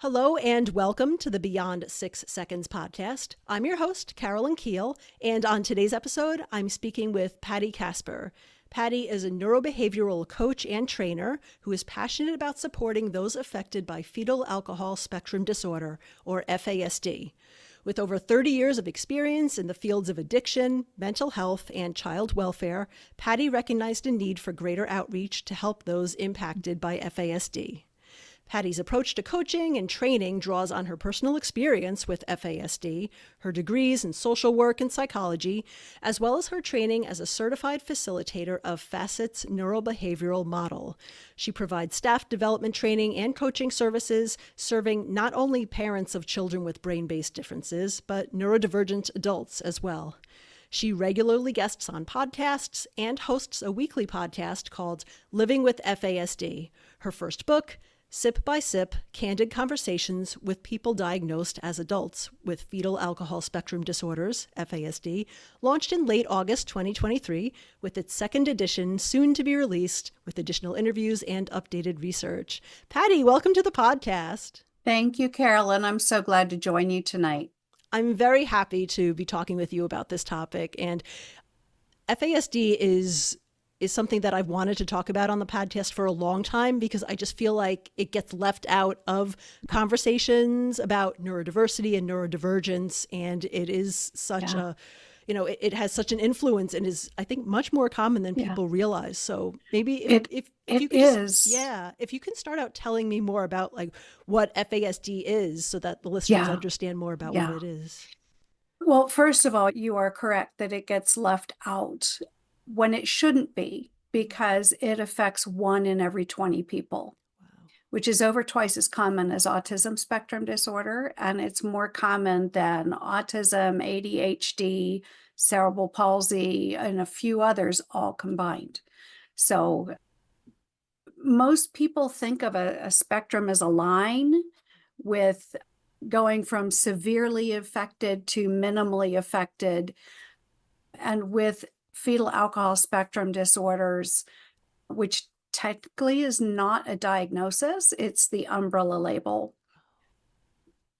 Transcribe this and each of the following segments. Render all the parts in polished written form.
Hello and welcome to the Beyond 6 Seconds podcast. I'm your host, Carolyn Keel, and on today's episode, I'm speaking with Patti Kasper. Patti is a neurobehavioral coach and trainer who is passionate about supporting those affected by Fetal Alcohol Spectrum Disorder, or FASD. With over 30 years of experience in the fields of addiction, mental health, and child welfare, Patti recognized a need for greater outreach to help those impacted by FASD. Patti's approach to coaching and training draws on her personal experience with FASD, her degrees in social work and psychology, as well as her training as a certified facilitator of FASCETS neurobehavioral model. She provides staff development training and coaching services, serving not only parents of children with brain-based differences, but neurodivergent adults as well. She regularly guests on podcasts and hosts a weekly podcast called Living with FASD. Her first book, Sip by Sip, Candid Conversations with People Diagnosed as Adults with Fetal Alcohol Spectrum Disorders, FASD, launched in late August 2023, with its second edition soon to be released with additional interviews and updated research. Patti, welcome to the podcast. Thank you, Carolyn. I'm so glad to join you tonight. I'm very happy to be talking with you about this topic, and FASD is something that I've wanted to talk about on the podcast for a long time because I just feel like it gets left out of conversations about neurodiversity and neurodivergence. And it is such it has such an influence and is, I think, much more common than people realize. So maybe if you could if you can start out telling me more about like what FASD is so that the listeners understand more about what it is. Well, first of all, you are correct that it gets left out when it shouldn't be, because it affects 1 in every 20 people, which is over twice as common as autism spectrum disorder. And it's more common than autism, ADHD, cerebral palsy, and a few others all combined. So most people think of a spectrum as a line with going from severely affected to minimally affected. And with fetal alcohol spectrum disorders, which technically is not a diagnosis, it's the umbrella label.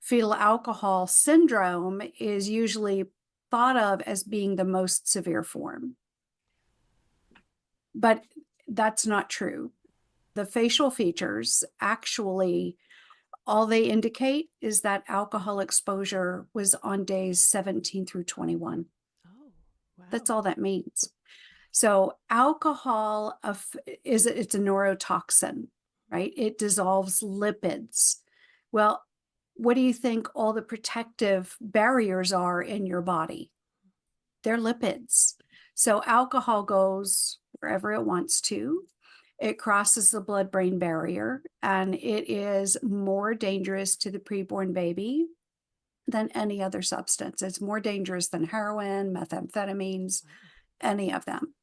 Fetal alcohol syndrome is usually thought of as being the most severe form. But that's not true. The facial features actually, all they indicate is that alcohol exposure was on days 17 through 21. That's all that means. So alcohol it's a neurotoxin, right? It dissolves lipids. Well, what do you think all the protective barriers are in your body? They're lipids. So alcohol goes wherever it wants to. It crosses the blood-brain barrier, and it is more dangerous to the preborn baby than any other substance. It's more dangerous than heroin, methamphetamines, any of them.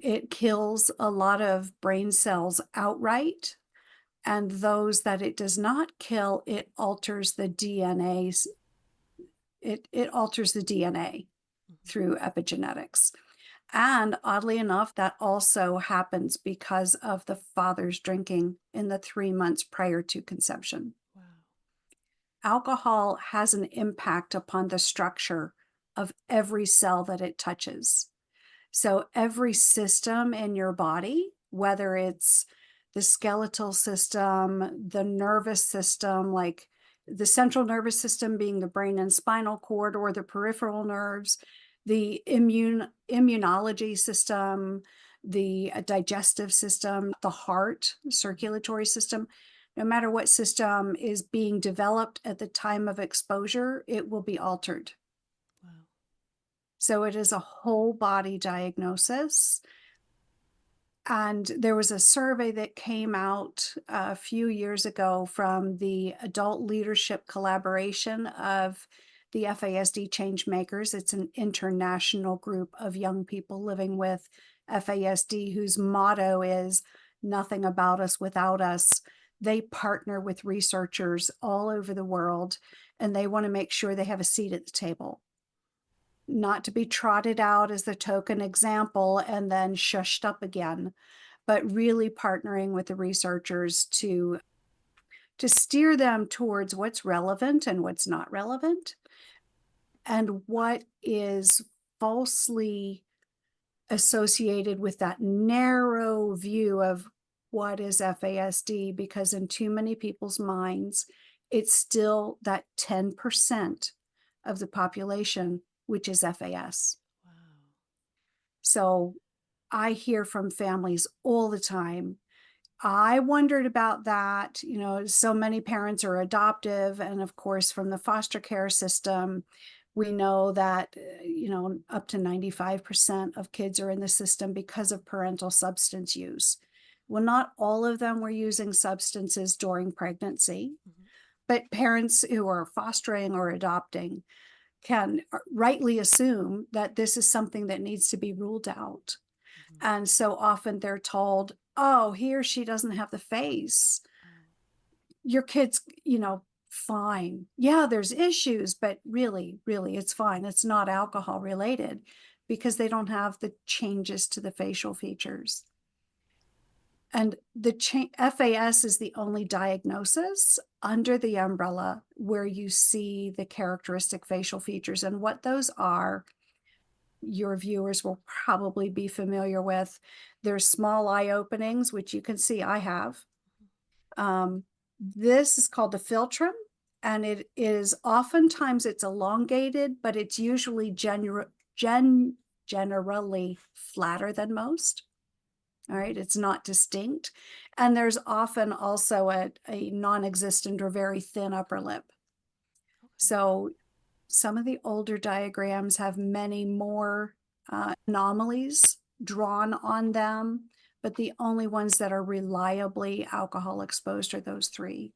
It kills a lot of brain cells outright, and those that it does not kill, it alters the DNA. It alters the DNA through epigenetics. And oddly enough, that also happens because of the father's drinking in the 3 months prior to conception. Alcohol has an impact upon the structure of every cell that it touches. So every system in your body, whether it's the skeletal system, the nervous system, like the central nervous system being the brain and spinal cord, or the peripheral nerves, the immunology system, the digestive system, the heart, circulatory system, no matter what system is being developed at the time of exposure, it will be altered. Wow. So it is a whole body diagnosis. And there was a survey that came out a few years ago from the Adult Leadership Collaboration of the FASD Changemakers. It's an international group of young people living with FASD whose motto is "Nothing about us without us." They partner with researchers all over the world, and they want to make sure they have a seat at the table. Not to be trotted out as the token example and then shushed up again, but really partnering with the researchers to to steer them towards what's relevant and what's not relevant, and what is falsely associated with that narrow view of what is FASD, because in too many people's minds, it's still that 10% of the population, which is FAS. Wow. So I hear from families all the time. I wondered about that. So many parents are adoptive. And of course, from the foster care system, we know that, up to 95% of kids are in the system because of parental substance use. Well, not all of them were using substances during pregnancy, Mhm. but parents who are fostering or adopting can rightly assume that this is something that needs to be ruled out. Mhm. And so often they're told, oh, he or she doesn't have the face. Oh. Your kid's, fine. Yeah, there's issues, but really, really, it's fine. It's not alcohol related because they don't have the changes to the facial features. And the FAS is the only diagnosis under the umbrella where you see the characteristic facial features. And what those are, your viewers will probably be familiar with. There's small eye openings, which you can see I have. This is called the philtrum, and it is oftentimes it's elongated, but it's usually generally flatter than most. All right, it's not distinct. And there's often also a non-existent or very thin upper lip. Okay. So some of the older diagrams have many more anomalies drawn on them, but the only ones that are reliably alcohol exposed are those three.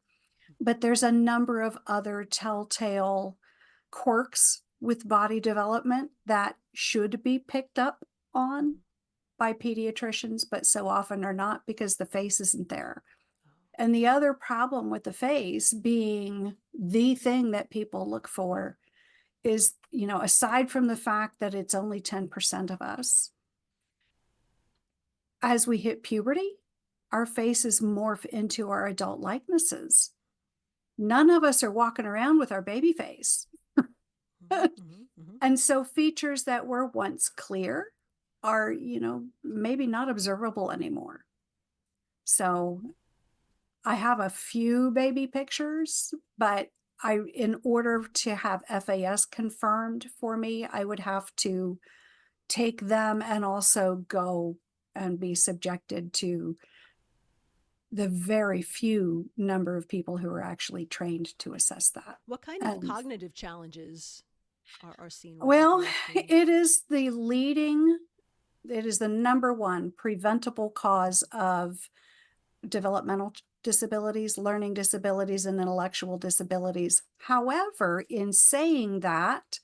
But there's a number of other telltale quirks with body development that should be picked up on Mhm. by pediatricians, but so often are not because the face isn't there. Oh. And the other problem with the face being the thing that people look for is, aside from the fact that it's only 10% of us, as we hit puberty, our faces morph into our adult likenesses. None of us are walking around with our baby face. Mhm. Mhm. Mhm. And so features that were once clear are, maybe not observable anymore. So I have a few baby pictures, but in order to have FAS confirmed for me, I would have to take them and also go and be subjected to the very few number of people who are actually trained to assess that. What kind of And cognitive challenges are seen with well, FASD? it is the number one preventable cause of developmental disabilities, learning disabilities, and intellectual disabilities. However, in saying that,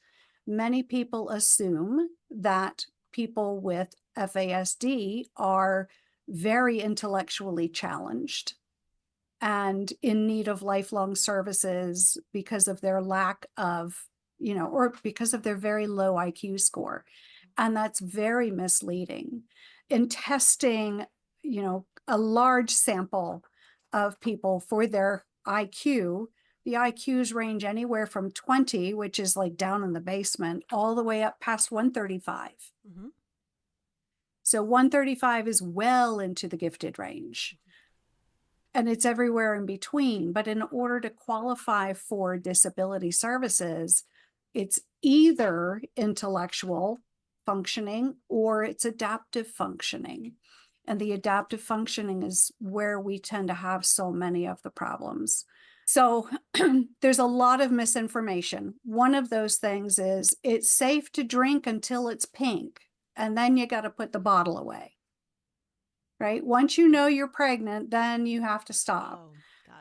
many people assume that people with FASD are very intellectually challenged and in need of lifelong services because of their lack of, or because of their very low IQ score. And that's very misleading. In testing, a large sample of people for their IQ, the IQs range anywhere from 20, which is like down in the basement, all the way up past 135. Mm-hmm. So 135 is well into the gifted range. And it's everywhere in between. But in order to qualify for disability services, it's either intellectual functioning or it's adaptive functioning. And the adaptive functioning is where we tend to have so many of the problems. So there's a lot of misinformation. One of those things is it's safe to drink until it's pink, and then you got to put the bottle away. Right? Once you know you're pregnant, then you have to stop. Oh,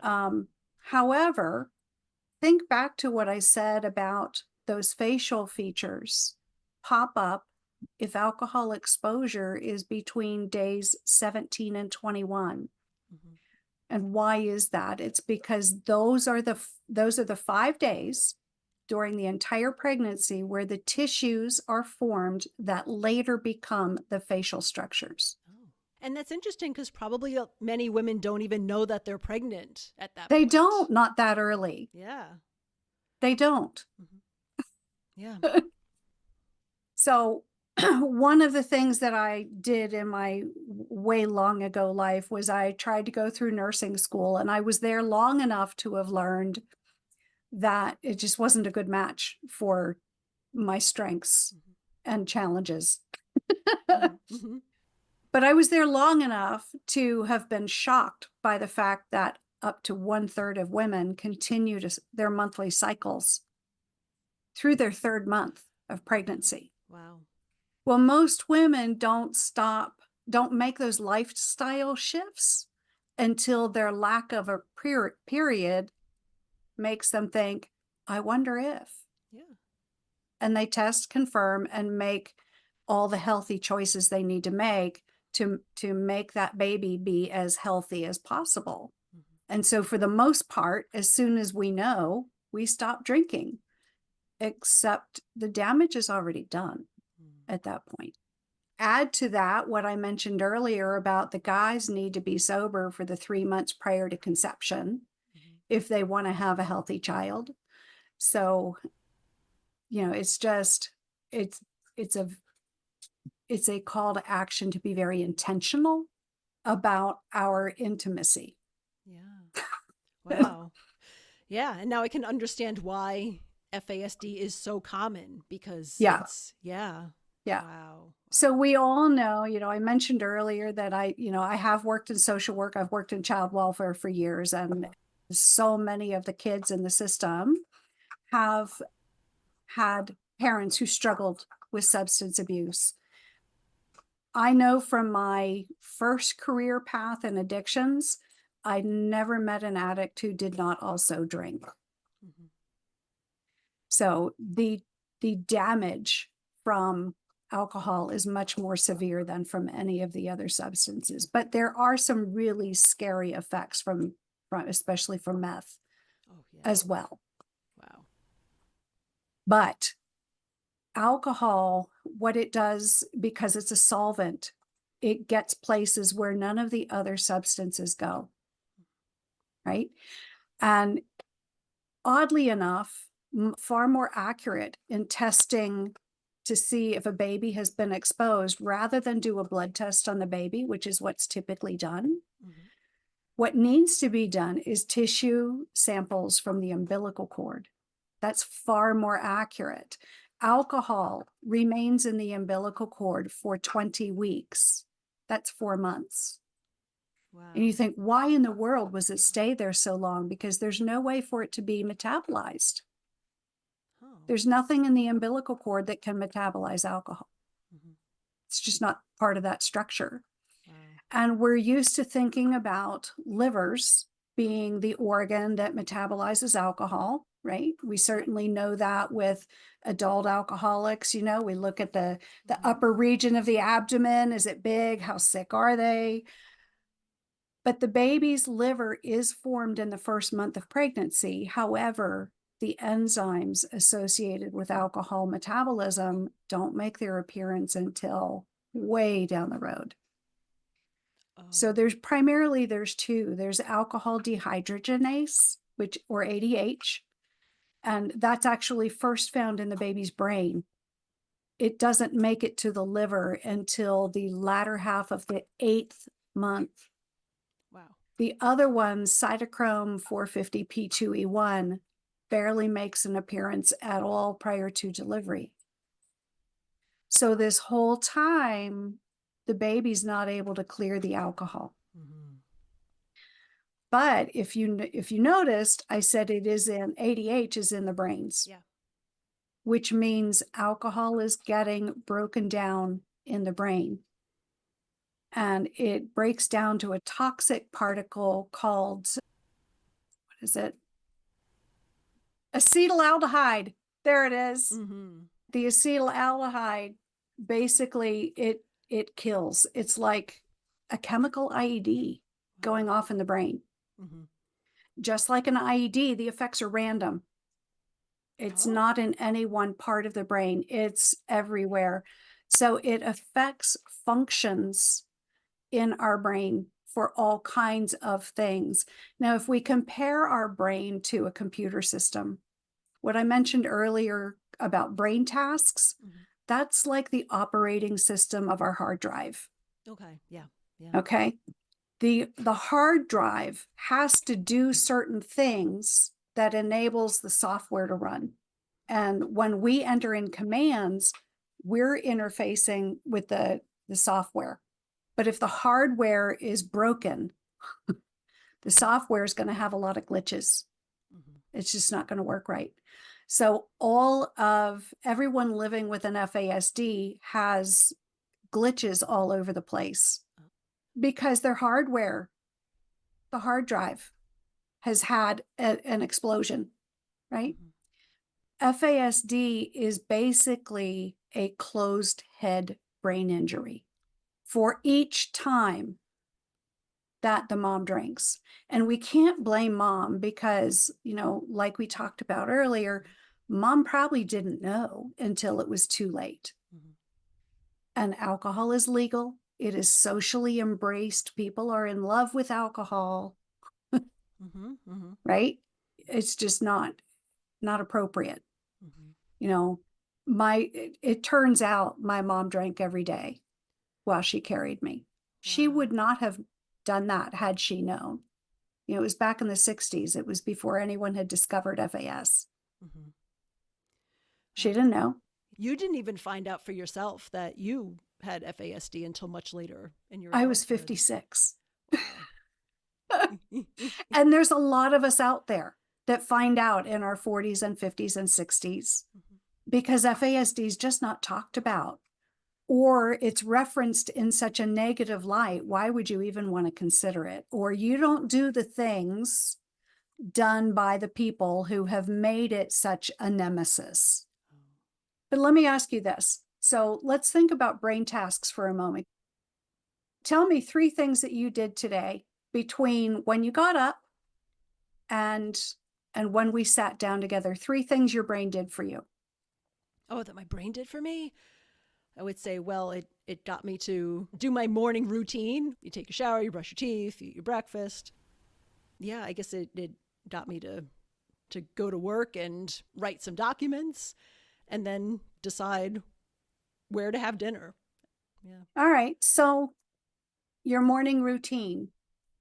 got it. However, think back to what I said about those facial features pop up if alcohol exposure is between days 17 and 21. Mm-hmm. And why is that? It's because those are the 5 days during the entire pregnancy where the tissues are formed that later become the facial structures. Oh. And that's interesting because probably many women don't even know that they're pregnant at that They point. don't, not that early. Yeah. They don't. Yeah. So one of the things that I did in my way long ago life was I tried to go through nursing school, and I was there long enough to have learned that it just wasn't a good match for my strengths and challenges. Mm-hmm. But I was there long enough to have been shocked by the fact that up to 1/3 of women continue their monthly cycles through their 3rd month of pregnancy. Wow. Well, most women don't make those lifestyle shifts until their lack of a period makes them think, I wonder if. Yeah. And they test, confirm, and make all the healthy choices they need to make to make that baby be as healthy as possible. And so for the most part, as soon as we know, we stop drinking, except the damage is already done at that point. Add to that what I mentioned earlier about the guys need to be sober for the 3 months prior to conception if they want to have a healthy child. So, it's just, it's a call to action to be very intentional about our intimacy. Yeah. Wow. Yeah. And now I can understand why FASD is so common because Yeah. yeah. Wow. So we all know, I mentioned earlier that I have worked in social work. I've worked in child welfare for years, and so many of the kids in the system have had parents who struggled with substance abuse. I know from my first career path in addictions, I never met an addict who did not also drink. Mm-hmm. So the damage from alcohol is much more severe than from any of the other substances. But there are some really scary effects from especially from meth as well. Wow. But alcohol, what it does, because it's a solvent, it gets places where none of the other substances go, right? And oddly enough, far more accurate in testing to see if a baby has been exposed rather than do a blood test on the baby, which is what's typically done. Mm-hmm. What needs to be done is tissue samples from the umbilical cord. That's far more accurate. Alcohol remains in the umbilical cord for 20 weeks. That's 4 months. Wow. And you think, why in the world was it stay there so long? Because there's no way for it to be metabolized. Oh. There's nothing in the umbilical cord that can metabolize alcohol. Mm-hmm. It's just not part of that structure. Wow. And we're used to thinking about livers being the organ that metabolizes alcohol, right? We certainly know that with adult alcoholics. We look at the upper region of the abdomen. Is it big? How sick are they? But the baby's liver is formed in the first month of pregnancy. However, the enzymes associated with alcohol metabolism don't make their appearance until way down the road. Oh. So there's two. There's alcohol dehydrogenase, or ADH, and that's actually first found in the baby's brain. It doesn't make it to the liver until the latter half of the 8th month. Wow. The other one, cytochrome 450p2e1, barely makes an appearance at all prior to delivery. So this whole time, the baby's not able to clear the alcohol. Mm-hmm. But if you noticed, I said ADH is in the brains. Yeah. Which means alcohol is getting broken down in the brain. And it breaks down to a toxic particle called, what is it? Acetaldehyde. There it is. Mm-hmm. The acetaldehyde, basically, it kills. It's like a chemical IED going off in the brain. Mm-hmm. Just like an IED, the effects are random. It's not in any one part of the brain. It's everywhere. So it affects functions in our brain for all kinds of things. Now, if we compare our brain to a computer system, what I mentioned earlier about brain tasks, that's like the operating system of our hard drive. Okay. Yeah. Yeah. Okay. The hard drive has to do certain things that enables the software to run. And when we enter in commands, we're interfacing with the software. But if the hardware is broken, the software is going to have a lot of glitches. It's just not going to work right. So everyone living with an FASD has glitches all over the place because their hardware, the hard drive, has had an explosion, right? FASD is basically a closed head brain injury for each time that the mom drinks. And we can't blame mom because, like we talked about earlier, mom probably didn't know until it was too late. And alcohol is legal. It is socially embraced. People are in love with alcohol, right? It's just not appropriate. It turns out my mom drank every day while she carried me. She would not have done that had she known. It was back in the 60s. It was before anyone had discovered FAS. She didn't know. You didn't even find out for yourself that you had FASD until much later in your I was adulthood. 56. And there's a lot of us out there that find out in our 40s and 50s and 60s because FASD is just not talked about, or it's referenced in such a negative light. Why would you even want to consider it? Or you don't do the things done by the people who have made it such a nemesis. But let me ask you this. So let's think about brain tasks for a moment. Tell me 3 things that you did today between when you got up and when we sat down together. 3 things your brain did for you. Oh, that my brain did for me? I would say, well, it got me to do my morning routine. You take a shower, you brush your teeth, you eat your breakfast. Yeah, I guess it got me to go to work and write some documents and then decide where to have dinner. Yeah. All right. So your morning routine,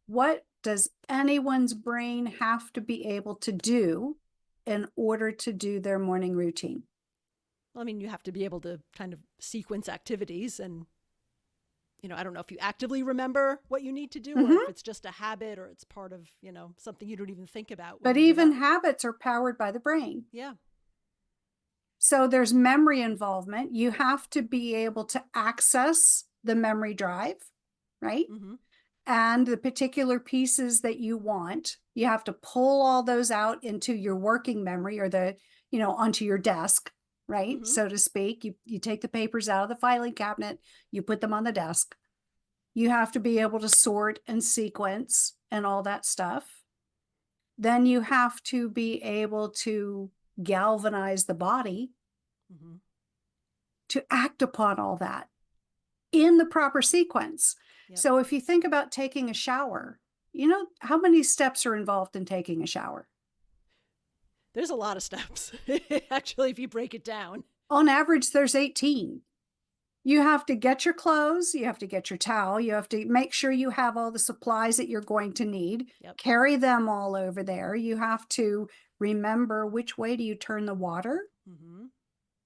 what does anyone's brain have to be able to do in order to do their morning routine? Well, I mean, you have to be able to kind of sequence activities and, I don't know if you actively remember what you need to do or if it's just a habit or it's part of, something you don't even think about. But even habits are powered by the brain. Yeah. So there's memory involvement. You have to be able to access the memory drive, right? And the particular pieces that you want. You have to pull all those out into your working memory or onto your desk, right? So to speak. You take the papers out of the filing cabinet, you put them on the desk. You have to be able to sort and sequence and all that stuff. Then you have to be able to galvanize the body to act upon all that in the proper sequence. Yep. So if you think about taking a shower, how many steps are involved in taking a shower? There's a lot of steps, actually, if you break it down. On average, there's 18. You have to get your clothes, you have to get your towel, you have to make sure you have all the supplies that you're going to need, carry them all over there. You have to remember which way do you turn the water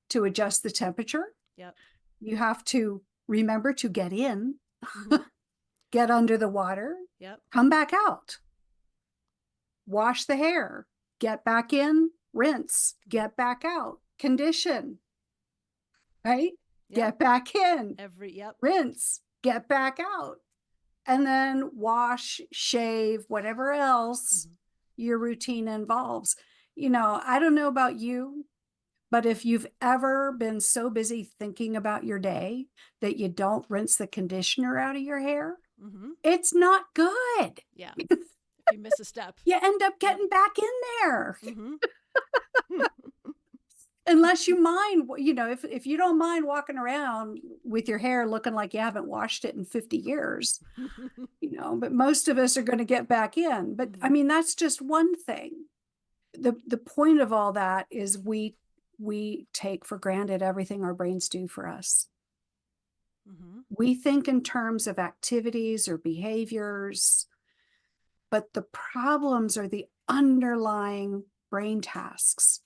to adjust the temperature. Yep. You have to remember to get in, get under the water, come back out, wash the hair, get back in, rinse, get back out, condition, right? Get back in, rinse, get back out, and then wash, shave, whatever else your routine involves. I don't know about you, but if you've ever been so busy thinking about your day that you don't rinse the conditioner out of your hair, it's not good. Yeah. If you miss a step, you end up getting back in there. Unless you mind, if you don't mind walking around with your hair looking like you haven't washed it in 50 years, but most of us are going to get back in. But I mean, that's just one thing. The point of all that is we take for granted everything our brains do for us. We think in terms of activities or behaviors, but the problems are the underlying brain tasks.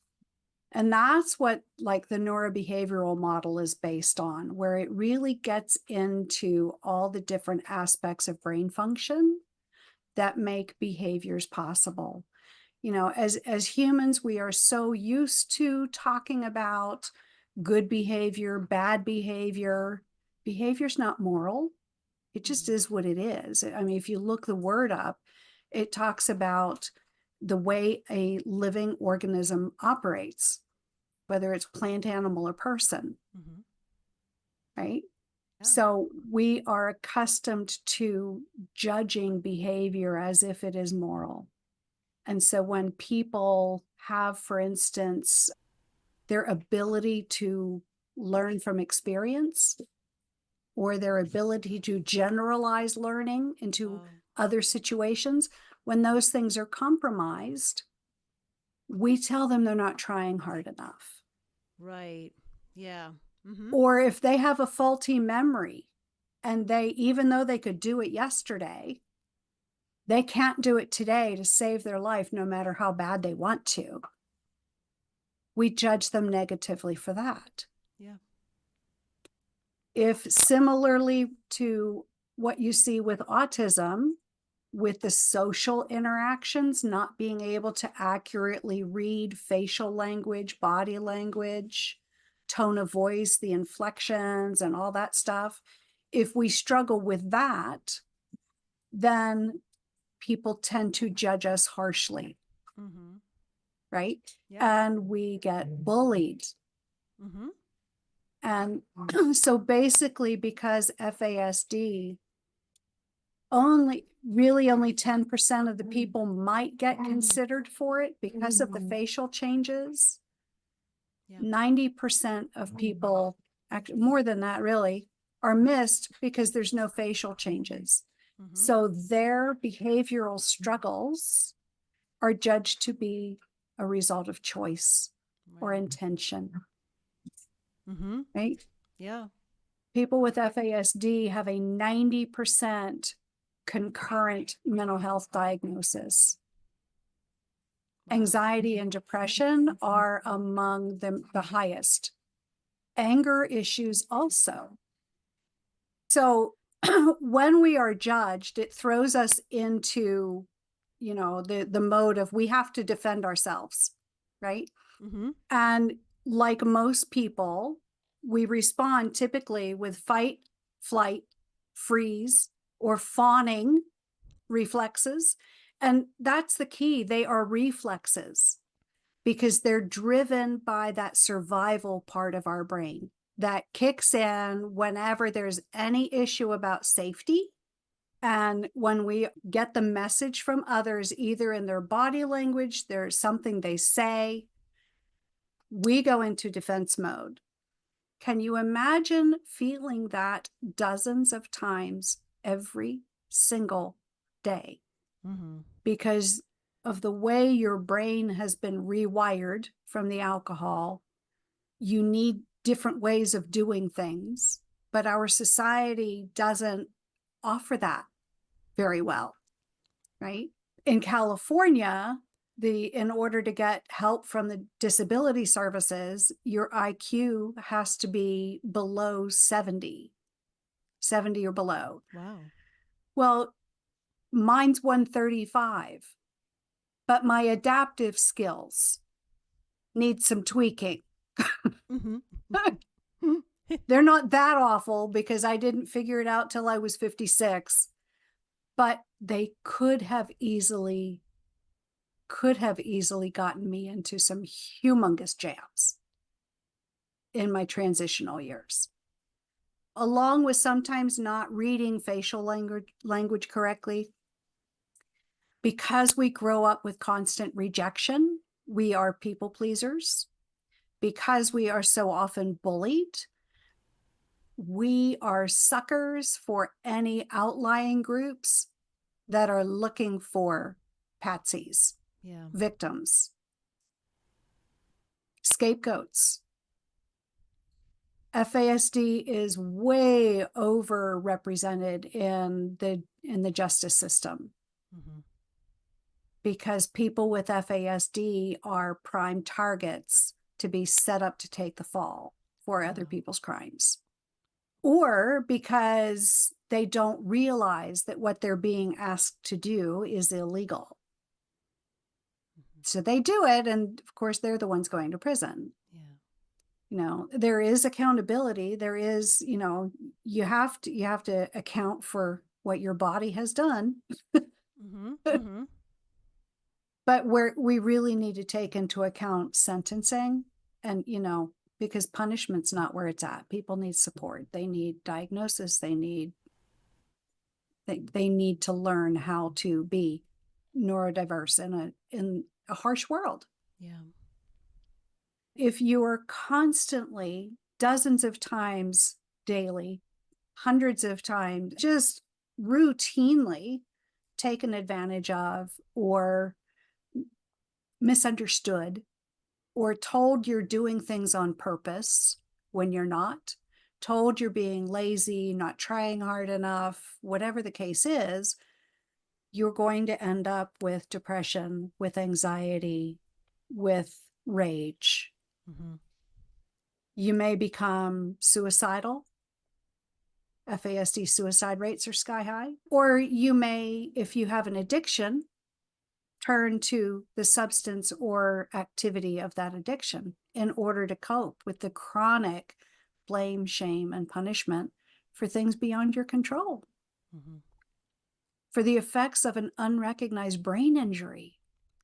And that's what like the neurobehavioral model is based on, where it really gets into all the different aspects of brain function that make behaviors possible. As humans, we are so used to talking about good behavior, bad behavior. Behavior's not moral. It just is what it is. I mean, if you look the word up, it talks about the way a living organism operates, whether it's plant, animal, or person, right? Yeah. So we are accustomed to judging behavior as if it is moral. And so when people have, for instance, their ability to learn from experience, or their ability to generalize learning into other situations, when those things are compromised, we tell them they're not trying hard enough. Right. Yeah. Or if they have a faulty memory and even though they could do it yesterday, they can't do it today to save their life, no matter how bad they want to. We judge them negatively for that. Yeah. If similarly to what you see with autism, with the social interactions, not being able to accurately read facial language, body language, tone of voice, the inflections, and all that stuff, if we struggle with that, then people tend to judge us harshly, right? Yeah. And we get bullied. And so basically, because FASD, only 10% of the people might get considered for it because of the facial changes. Yeah. 90% of people, more than that really, are missed because there's no facial changes. So their behavioral struggles are judged to be a result of choice or intention. Right? Yeah. People with FASD have a 90% concurrent mental health diagnosis. Anxiety and depression are among the highest. Anger issues also. So when we are judged, it throws us into, the mode of we have to defend ourselves, right? And like most people, we respond typically with fight, flight, freeze, or fawning reflexes. And that's the key. They are reflexes because they're driven by that survival part of our brain that kicks in whenever there's any issue about safety. And when we get the message from others, either in their body language, there's something they say, we go into defense mode. Can you imagine feeling that dozens of times every single day? Because of the way your brain has been rewired from the alcohol, you need different ways of doing things, but our society doesn't offer that very well, right? In California, in order to get help from the disability services, your IQ has to be below 70 or below. Wow. Well, mine's 135, but my adaptive skills need some tweaking. They're not that awful because I didn't figure it out till I was 56, but they could have easily gotten me into some humongous jams in my transitional years, along with sometimes not reading facial language correctly. Because we grow up with constant rejection, we are people pleasers. because we are so often bullied, we are suckers for any outlying groups that are looking for patsies, Yeah. victims, scapegoats. FASD is way overrepresented in the justice system Mm-hmm. because people with FASD are prime targets to be set up to take the fall for other people's crimes, or because they don't realize that what they're being asked to do is illegal. Mm-hmm. So they do it, and of course they're the ones going to prison. Yeah. There is accountability. There is, you have to account for what your body has done. Mm-hmm. Mm-hmm. But we really need to take into account sentencing, and because punishment's not where it's at. People need support. They need diagnosis. They need to learn how to be neurodiverse in a harsh world. Yeah. If you are constantly, dozens of times daily, hundreds of times, just routinely taken advantage of or misunderstood, or told you're doing things on purpose when you're not, told you're being lazy, not trying hard enough, whatever the case is, you're going to end up with depression, with anxiety, with rage. Mm-hmm. You may become suicidal. FASD suicide rates are sky high. Or you may, if you have an addiction, turn to the substance or activity of that addiction in order to cope with the chronic blame, shame, and punishment for things beyond your control, Mm-hmm. for the effects of an unrecognized brain injury.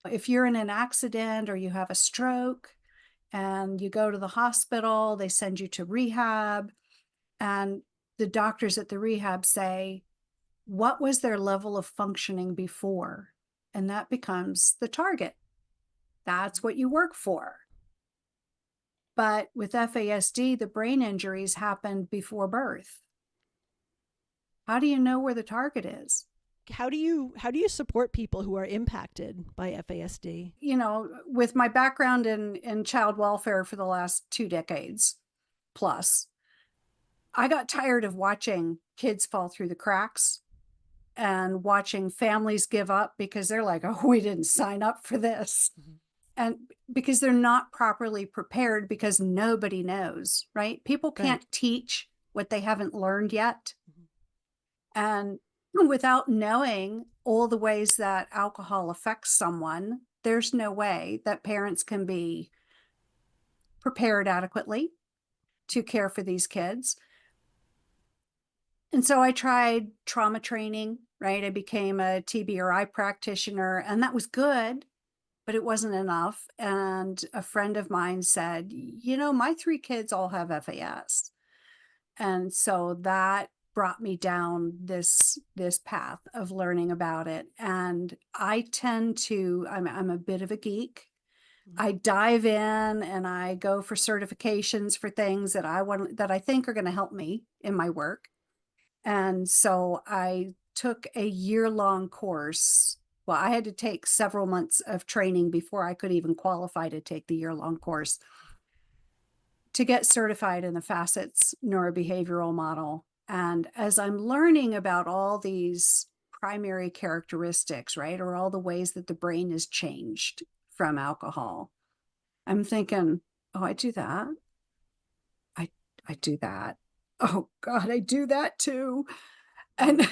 If you're in an accident or you have a stroke and you go to the hospital, they send you to rehab, and the doctors at the rehab say, what was their level of functioning before? And that becomes the target. That's what you work for. But with FASD, the brain injuries happened before birth. How do you know where the target is? How do you support people who are impacted by FASD? With my background in child welfare for the last 2 decades plus, I got tired of watching kids fall through the cracks and watching families give up because they're like, oh, we didn't sign up for this. Mm-hmm. And because they're not properly prepared, because nobody knows, right? People can't teach what they haven't learned yet. Mm-hmm. And without knowing all the ways that alcohol affects someone, there's no way that parents can be prepared adequately to care for these kids. And so I tried trauma training, right? I became a TBRI practitioner, and that was good, but it wasn't enough. And a friend of mine said, my 3 kids all have FAS. And so that brought me down this path of learning about it. And I tend to, I'm a bit of a geek. I dive in and I go for certifications for things that I think are going to help me in my work. And so I took a year-long course. Well, I had to take several months of training before I could even qualify to take the year-long course to get certified in the FASCETS neurobehavioral model. And as I'm learning about all these primary characteristics, right, or all the ways that the brain is changed from alcohol, I'm thinking, oh, I do that. I do that. Oh God, I do that too. And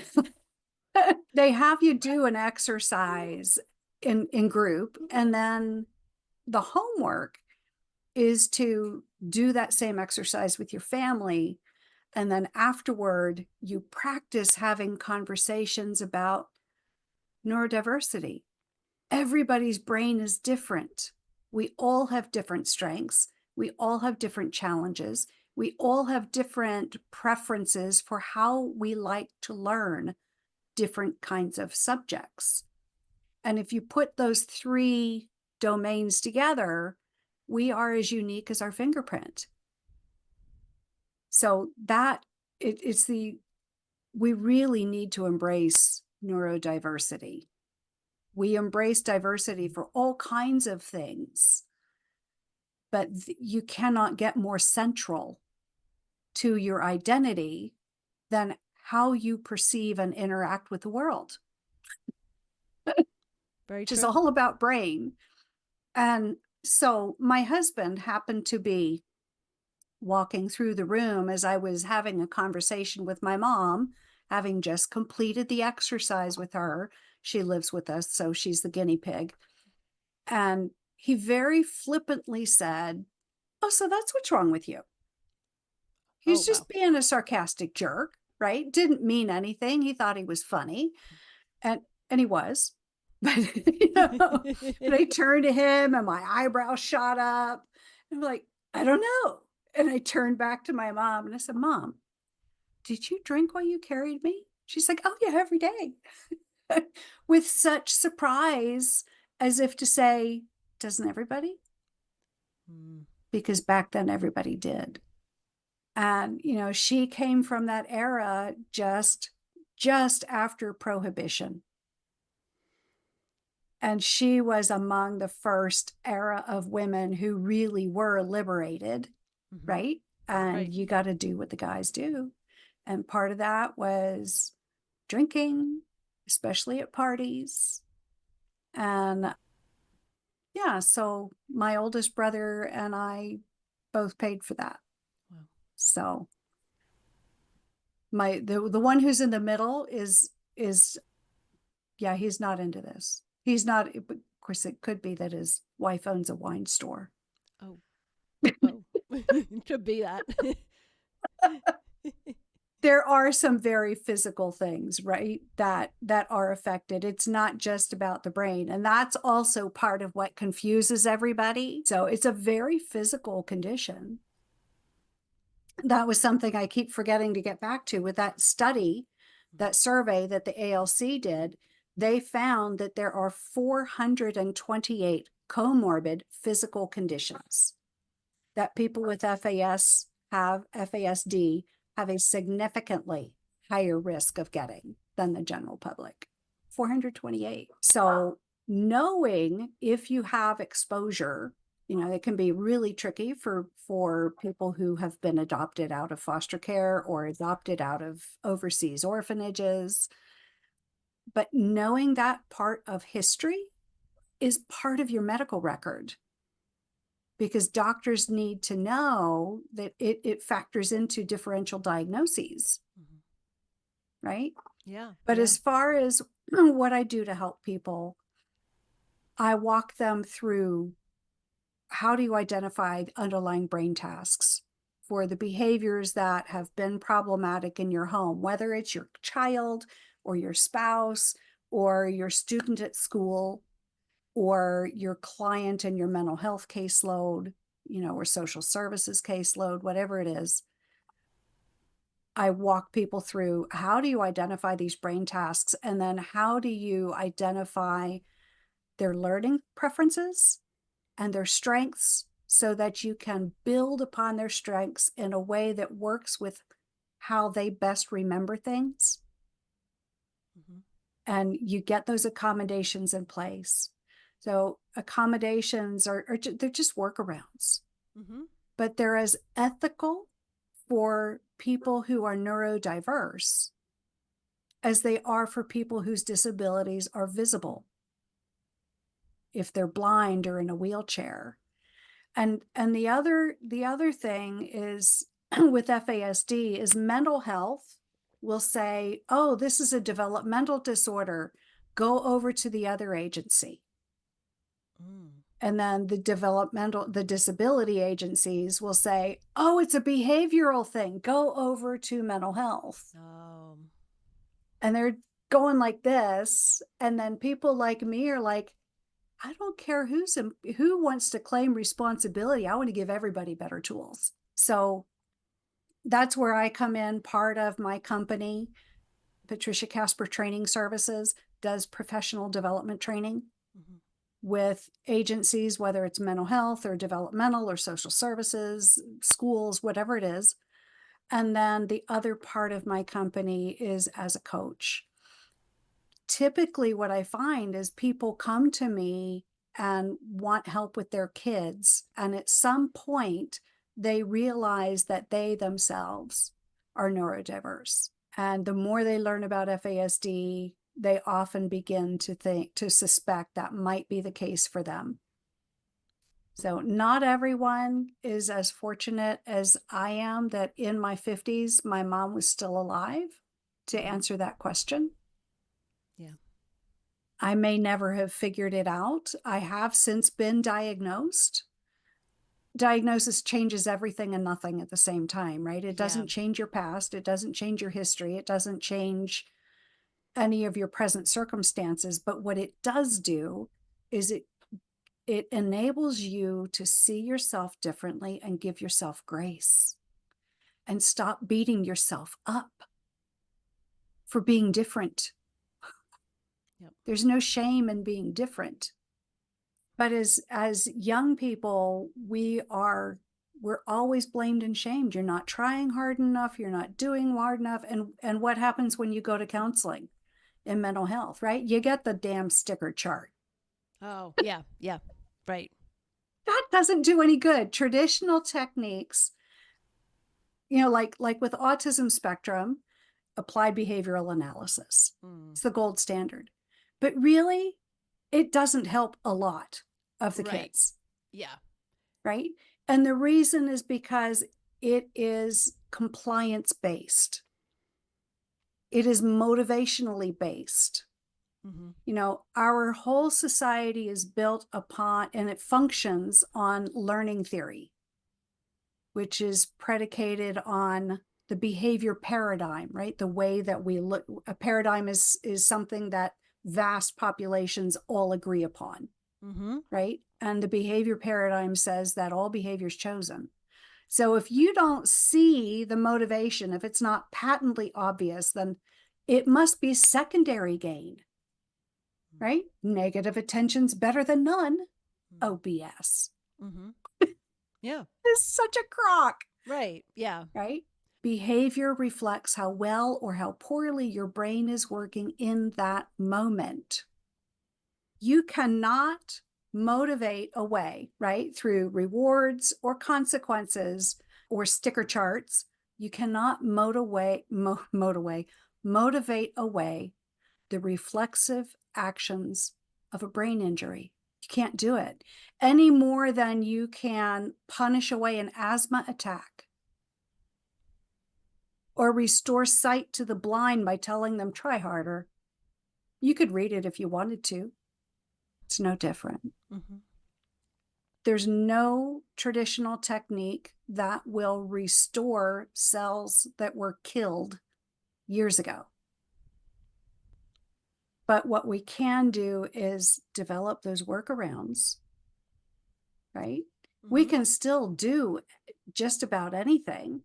they have you do an exercise in group, and then the homework is to do that same exercise with your family. And then afterward, you practice having conversations about neurodiversity. Everybody's brain is different. We all have different strengths. We all have different challenges. We all have different preferences for how we like to learn different kinds of subjects. And if you put those 3 domains together, we are as unique as our fingerprint. So we really need to embrace neurodiversity. We embrace diversity for all kinds of things, but you cannot get more central to your identity than how you perceive and interact with the world. Very Which true. is all about brain. And so my husband happened to be walking through the room as I was having a conversation with my mom, having just completed the exercise with her. She lives with us, so she's the guinea pig. And he very flippantly said, "Oh, so that's what's wrong with you." He's just being a sarcastic jerk, right? Didn't mean anything. He thought he was funny. And he was. But and I turned to him and my eyebrows shot up. I'm like, "I don't know." And I turned back to my mom and I said, "Mom, did you drink while you carried me?" She's like, "Oh yeah, every day." With such surprise, as if to say, "Doesn't everybody?" Because back then everybody did. And, she came from that era just after Prohibition. And she was among the first era of women who really were liberated, right? And you got to do what the guys do. And part of that was drinking, especially at parties. And yeah, so my oldest brother and I both paid for that. Wow. So the one who's in the middle is yeah, he's not into this. He's not, of course, it could be that his wife owns a wine store. Oh, it could be that. There are some very physical things, right, that are affected. It's not just about the brain. And that's also part of what confuses everybody. So it's a very physical condition. That was something I keep forgetting to get back to with that study, that survey that the ALC did. They found that there are 428 comorbid physical conditions that people with FASD have a significantly higher risk of getting than the general public. 428. So knowing if you have exposure, it can be really tricky for people who have been adopted out of foster care or adopted out of overseas orphanages. But knowing that part of history is part of your medical record, because doctors need to know that it factors into differential diagnoses, right? Yeah. But as far as what I do to help people, I walk them through, how do you identify underlying brain tasks for the behaviors that have been problematic in your home, whether it's your child or your spouse or your student at school or your client and your mental health caseload, or social services caseload, whatever it is. I walk people through, how do you identify these brain tasks? And then how do you identify their learning preferences and their strengths so that you can build upon their strengths in a way that works with how they best remember things. And you get those accommodations in place. So accommodations they're just workarounds, but they're as ethical for people who are neurodiverse as they are for people whose disabilities are visible, if they're blind or in a wheelchair. And the other thing is with FASD is mental health will say, "Oh, this is a developmental disorder. Go over to the other agency." And then the disability agencies will say, "Oh, it's a behavioral thing. Go over to mental health." And they're going like this. And then people like me are like, I don't care who wants to claim responsibility. I want to give everybody better tools. So that's where I come in. Part of my company, Patricia Kasper Training Services, does professional development training. with agencies, whether it's mental health or developmental or social services, schools, whatever it is. And then the other part of my company is as a coach. Typically, what I find is people come to me and want help with their kids. And at some point, they realize that they themselves are neurodiverse. And the more they learn about FASD, they often begin to suspect that might be the case for them. So not everyone is as fortunate as I am that in my 50s, my mom was still alive to answer that question. Yeah. I may never have figured it out. I have since been diagnosed. Diagnosis changes everything and nothing at the same time, right? It doesn't change your past. It doesn't change your history. It doesn't change any of your present circumstances. But what it does do is it enables you to see yourself differently and give yourself grace and stop beating yourself up for being different. Yep. There's no shame in being different. But as young people, we're always blamed and shamed. You're not trying hard enough. You're not doing hard enough. And what happens when you go to counseling in mental health, right? You get the damn sticker chart. Oh, yeah. Yeah. Right. That doesn't do any good. Traditional techniques, like with autism spectrum, applied behavioral analysis. It's the gold standard. But really, it doesn't help a lot of the kids. Yeah. Right? And the reason is because it is compliance based. It is motivationally based. Our whole society is built upon, and it functions on learning theory, which is predicated on the behavior paradigm, right? The way that we look. A paradigm is something that vast populations all agree upon, right? And the behavior paradigm says that all behavior is chosen. So if you don't see the motivation, if it's not patently obvious, then it must be secondary gain, right? Negative attention's better than none. OBS. Yeah. It's such a crock. Right. Yeah. Right? Behavior reflects how well or how poorly your brain is working in that moment. You cannot motivate away, right? Through rewards or consequences or sticker charts. You cannot motivate away the reflexive actions of a brain injury. You can't do it any more than you can punish away an asthma attack or restore sight to the blind by telling them try harder. You could read it if you wanted to. It's no different. There's no traditional technique that will restore cells that were killed years ago. But what we can do is develop those workarounds, right? We can still do just about anything.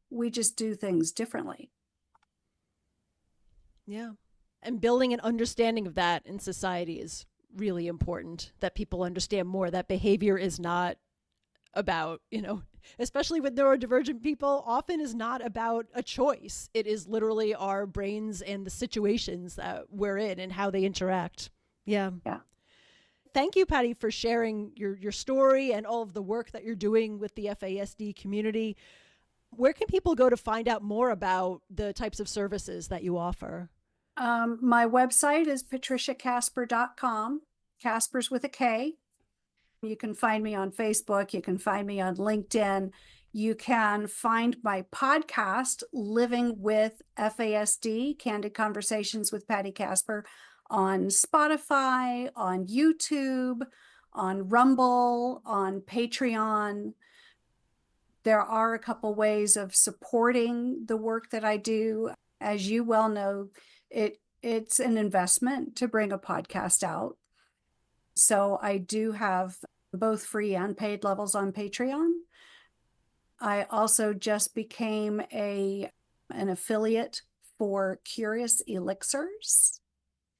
We just do things differently. Yeah. And building an understanding of that in society is really important, that people understand more that behavior is not about, especially with neurodivergent people, often is not about a choice. It is literally our brains and the situations that we're in and how they interact. Yeah. Yeah. Thank you, Patti, for sharing your story and all of the work that you're doing with the FASD community. Where can people go to find out more about the types of services that you offer? My website is patriciakasper.com. Kasper's with a K. You can find me on Facebook. You can find me on LinkedIn. You can find my podcast, Living with FASD, Candid Conversations with Patti Kasper, on Spotify, on YouTube, on Rumble, on Patreon. There are a couple ways of supporting the work that I do. As you well know, it's an investment to bring a podcast out. So I do have both free and paid levels on Patreon. I also just became an affiliate for Curious Elixirs,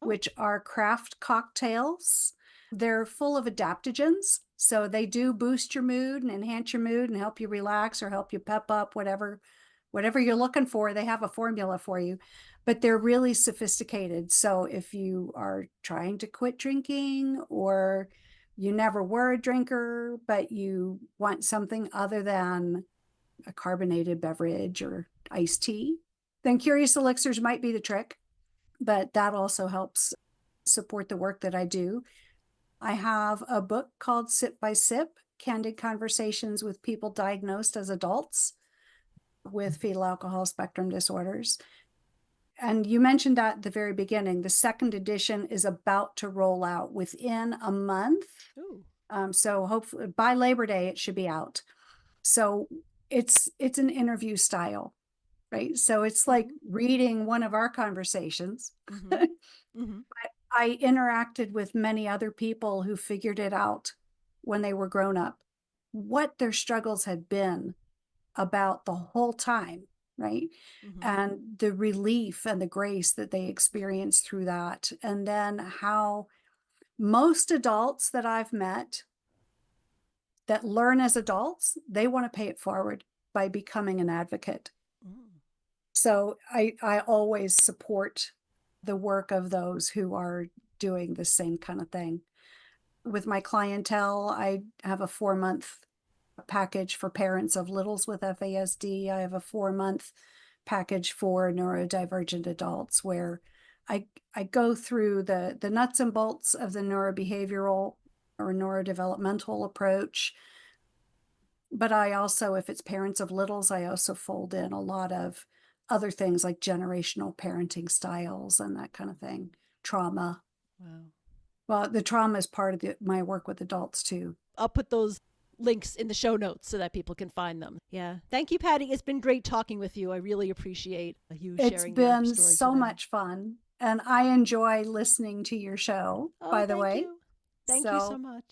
which are craft cocktails They're full of adaptogens. So they do boost your mood and enhance your mood and help you relax or help you pep up, whatever you're looking for. They have a formula for you, but they're really sophisticated. So if you are trying to quit drinking, or you never were a drinker, but you want something other than a carbonated beverage or iced tea, then Curious Elixirs might be the trick. But that also helps support the work that I do. I have a book called Sip by Sip, Candid Conversations with People Diagnosed as Adults with Fetal Alcohol Spectrum Disorders. And you mentioned that at the very beginning. The second edition is about to roll out within a month. Ooh. So hopefully by Labor Day, it should be out. So it's an interview style, right? So it's like reading one of our conversations. I interacted with many other people who figured it out when they were grown up, what their struggles had been about the whole time, right? And the relief and the grace that they experienced through that. And then how most adults that I've met that learn as adults, they want to pay it forward by becoming an advocate. So I always support the work of those who are doing the same kind of thing. With my clientele, I have a 4-month package for parents of littles with FASD. I have a 4-month package for neurodivergent adults where I go through the nuts and bolts of the neurobehavioral or neurodevelopmental approach. But I also, if it's parents of littles, I also fold in a lot of other things like generational parenting styles and that kind of thing, trauma. Wow. Well, the trauma is part of my work with adults too. I'll put those links in the show notes so that people can find them. Yeah. Thank you, Patti. It's been great talking with you. I really appreciate you It's sharing your been story so today. much fun. And I enjoy listening to your show, Oh, by the thank way. you. Thank you so much.